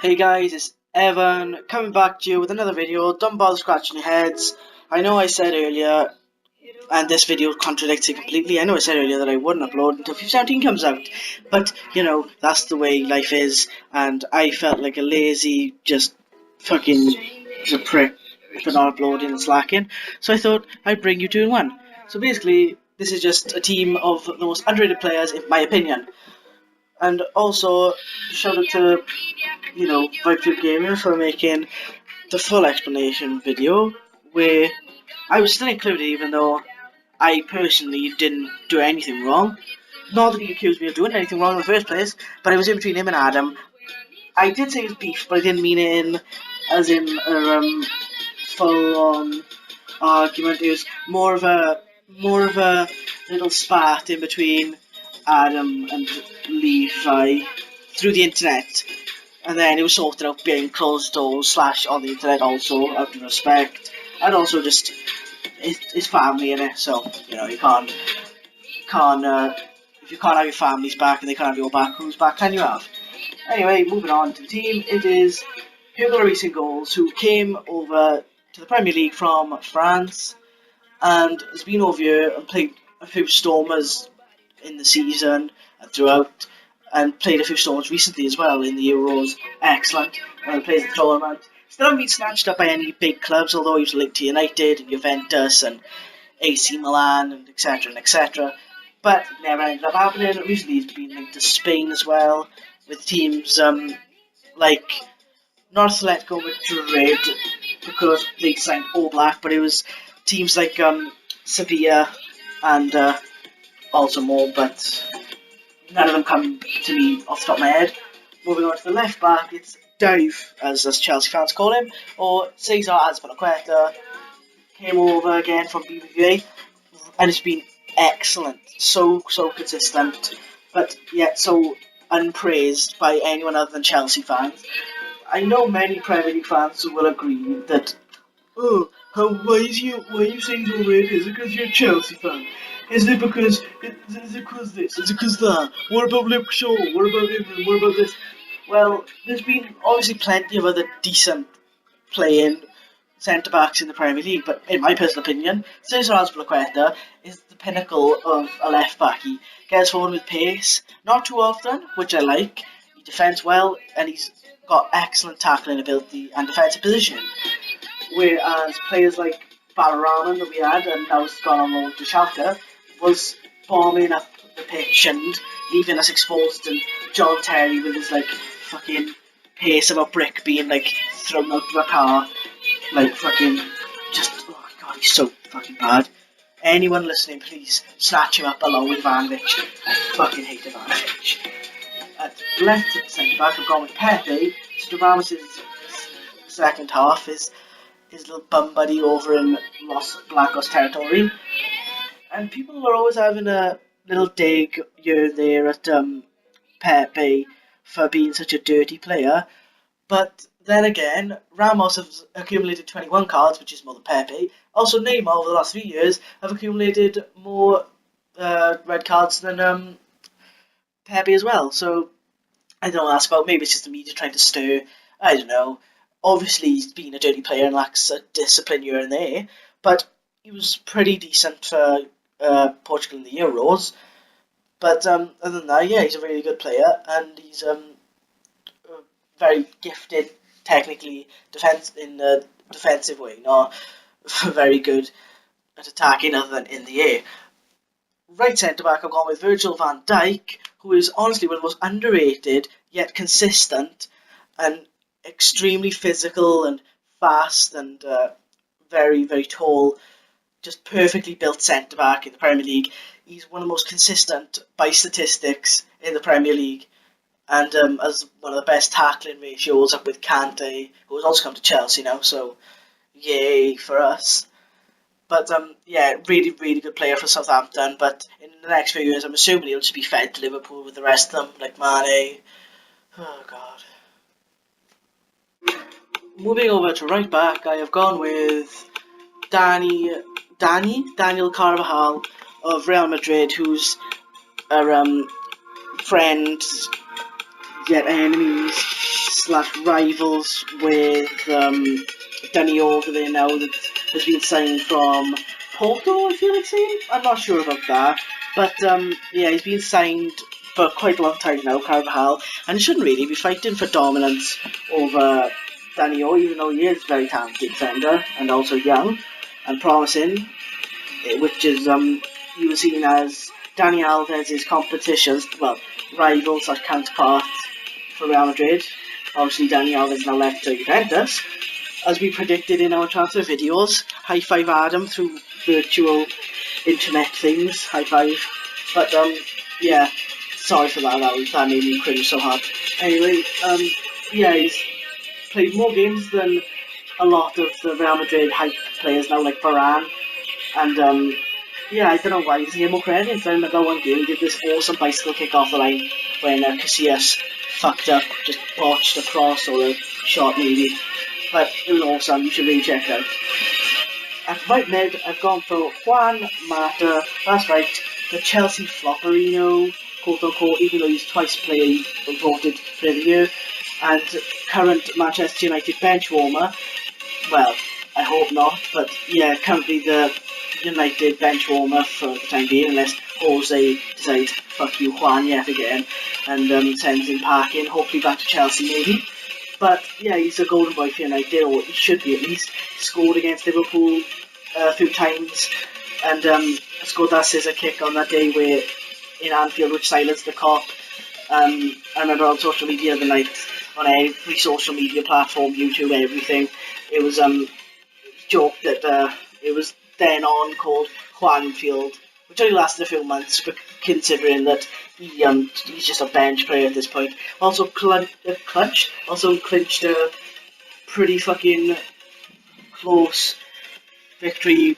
Hey guys, it's Evan coming back to you with another video. Don't bother scratching your heads. I know I said earlier, and this video contradicts it completely. I know I said earlier that I wouldn't upload until FIFA 17 comes out, but you know that's the way life is, and I felt like a lazy, just fucking just a prick for not uploading and slacking. So I thought I'd bring you two in one. So basically, this is just a team of the most underrated players, in my opinion. And also, shout out to, Vibe Gamer for making the full explanation video, where I was still included even though I personally didn't do anything wrong. Not that he accused me of doing anything wrong in the first place, but it was in between him and Adam. I did say it was beef, but I didn't mean it as in a full-on argument. It was more of a little spat in between Adam and Levi through the internet, and then it was sorted out behind closed doors slash on the internet also out of respect, and also just it's family in it, so you can't if you can't have your family's back and they can't have your back, whose back can you have? Anyway, moving on to the team, it is Hugo Lloris in goals, who came over to the Premier League from France and has been over here and played a few Stormers in the season and throughout, and played a few Stormers recently as well in the Euros. Excellent. And plays the tournament. Still haven't been snatched up by any big clubs, although he was linked to United and Juventus and AC Milan and etc. and etc. But never ended up happening. Recently he's been linked to Spain as well, with teams like not Atletico Madrid because they signed All Black, but it was teams like Sevilla and also more, but none of them come to me off the top of my head. Moving on to the left back, it's Dave, as Chelsea fans call him, or Cesar Azpilicueta. Came over again from BBVA, and it's been excellent, so consistent, but yet so unpraised by anyone other than Chelsea fans. I know many Premier League fans who will agree that, why are you saying he's overrated? Is it because you're a Chelsea fan? Is it because this? Is it because that? What about Luke Shaw? What about him? What about this? Well, there's been obviously plenty of other decent playing centre backs in the Premier League, but in my personal opinion, Cesar Azpilicueta is the pinnacle of a left back. He gets forward with pace, not too often, which I like. He defends well, and he's got excellent tackling ability and defensive positioning. Whereas players like Valderrama that we had, and now has gone on loan to Schalke, was bombing up the pitch and leaving us exposed, and John Terry with his fucking pace of a brick being thrown out of a car, fucking just, oh god, he's so fucking bad. Anyone listening, please snatch him up along with Ivanovic. I fucking hate Ivanovic. At left centre back, I've gone with Pepe. So Ramos' second half is his little bum buddy over in Los Blancos territory. And people are always having a little dig here and there at Pepe for being such a dirty player. But then again, Ramos has accumulated 21 cards, which is more than Pepe. Also, Neymar over the last few years have accumulated more red cards than Pepe as well. So I don't know what that's about. Maybe it's just the media trying to stir. I don't know. Obviously, he's been a dirty player and lacks a discipline here and there, but he was pretty decent for Portugal in the Euros. But other than that, yeah, he's a really good player, and he's very gifted technically in a defensive way, not very good at attacking other than in the air. Right centre back, I've gone with Virgil van Dijk, who is honestly one of the most underrated yet consistent and extremely physical and fast and very, very tall, just perfectly built centre back in the Premier League. He's one of the most consistent by statistics in the Premier League, and as one of the best tackling ratios, up with Kante, who has also come to Chelsea now, so yay for us. But yeah, really, really good player for Southampton, but in the next few years I'm assuming he'll just be fed to Liverpool with the rest of them, like Mane. Oh god. Moving over to right back, I have gone with Daniel Carvajal of Real Madrid, who's a friend yet enemies slash rivals with Danny over there now that has been signed from Porto, I feel it's saying. I'm not sure about that. But yeah, he's been signed for quite a long time now, Carvajal, and shouldn't really be fighting for dominance over Danny O, even though he is a very talented defender and also young and promising, which is he was seen as Dani Alves' competitions, well, rivals or counterpart for Real Madrid. Obviously, Dani Alves now left to Juventus. As we predicted in our transfer videos, high five Adam through virtual internet things, high five. But yeah, sorry for that, that made me cringe so hard. Anyway, yeah, he's played more games than a lot of the Real Madrid hype players now, like Varane. And yeah, I don't know why he doesn't get more credit. I remember one game he did this awesome bicycle kick off the line when Casillas fucked up, just botched a cross or a shot maybe. But it was awesome, you should really check it out. At right mid, I've gone for Juan Mata. That's right, the Chelsea flopperino, quote unquote, even though he's twice voted player of the year, and current Manchester United bench warmer. Well, I hope not, but yeah, currently the United bench warmer for the time being, unless Jose decides fuck you Juan yet again and sends him packing, hopefully back to Chelsea maybe. But yeah, he's a golden boy for United, or he should be at least. He scored against Liverpool a few times, and scored that scissor kick on that day where in Anfield, which silenced the cop. I remember on social media the night, on every social media platform, YouTube, everything, it was joked that it was then on called Juanfield, which only lasted a few months, but considering that he's just a bench player at this point. Also clinched a pretty fucking close victory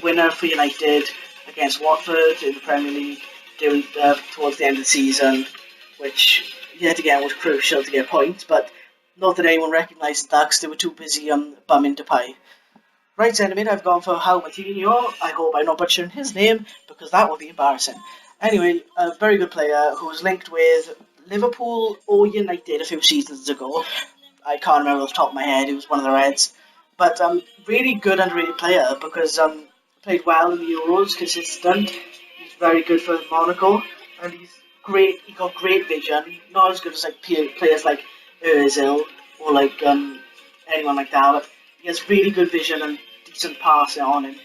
winner for United against Watford in the Premier League towards the end of the season, which yet again was crucial to get points, but not that anyone recognised that because they were too busy bumming Depay. Right centre mid, I've gone for Hal Matinho. I hope I'm not butchering his name because that would be embarrassing. Anyway, a very good player who was linked with Liverpool or United a few seasons ago. I can't remember off the top of my head, it was one of the Reds. But really good underrated player because played well in the Euros, consistent. He's very good for Monaco, and he's great. He got great vision. Not as good as like players like Özil or like anyone like that, but he has really good vision and decent passing on him,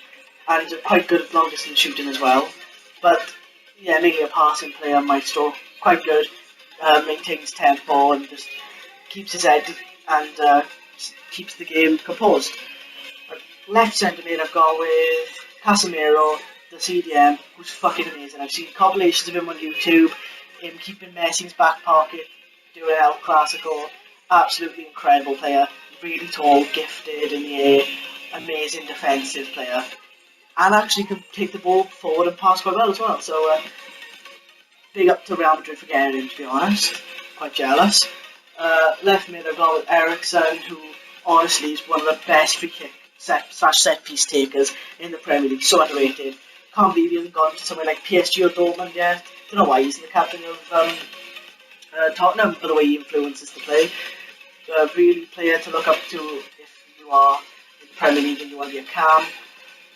and he's quite good at long distance shooting as well. But yeah, mainly a passing player, maestro, quite good. Maintains tempo and just keeps his head and keeps the game composed. Left centre mid, I've gone with Casemiro, the CDM, who's fucking amazing. I've seen compilations of him on YouTube, him keeping Messi's back pocket, doing El Clasico. Absolutely incredible player. Really tall, gifted in the air, amazing defensive player, and actually can take the ball forward and pass quite well as well. So big up to Real Madrid for getting him, to be honest. Quite jealous. Left mid, I've gone with Eriksen, who honestly is one of the best free kick set piece takers in the Premier League. So underrated. Can't believe he hasn't gone to somewhere like PSG or Dortmund yet. Don't know why he's the captain of Tottenham for the way he influences the play. Really player to look up to if you are in the Premier League and you want to be a cam.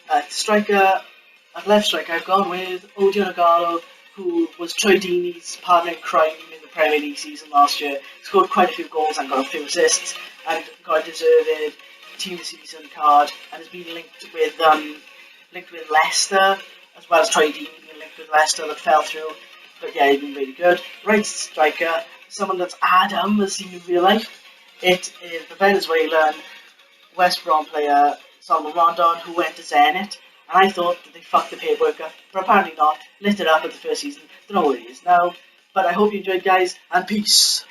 At left striker, I've gone with Odion Igalo, who was Troy Deeney's partner in crime in the Premier League season last year. Scored quite a few goals and got a few assists, and got a deserved team of the season card, and has been linked with Leicester, as well as Troy Deeney being linked with Leicester that fell through. But yeah, he's been really good. Right striker, someone that's Adam has seen in real life. It is the Venezuelan West Brom player Salman Rondon, who went to Zenit, and I thought that they fucked the paperwork up, but apparently not. Lit it up at the first season. Don't know what it is now, but I hope you enjoyed, guys, and peace.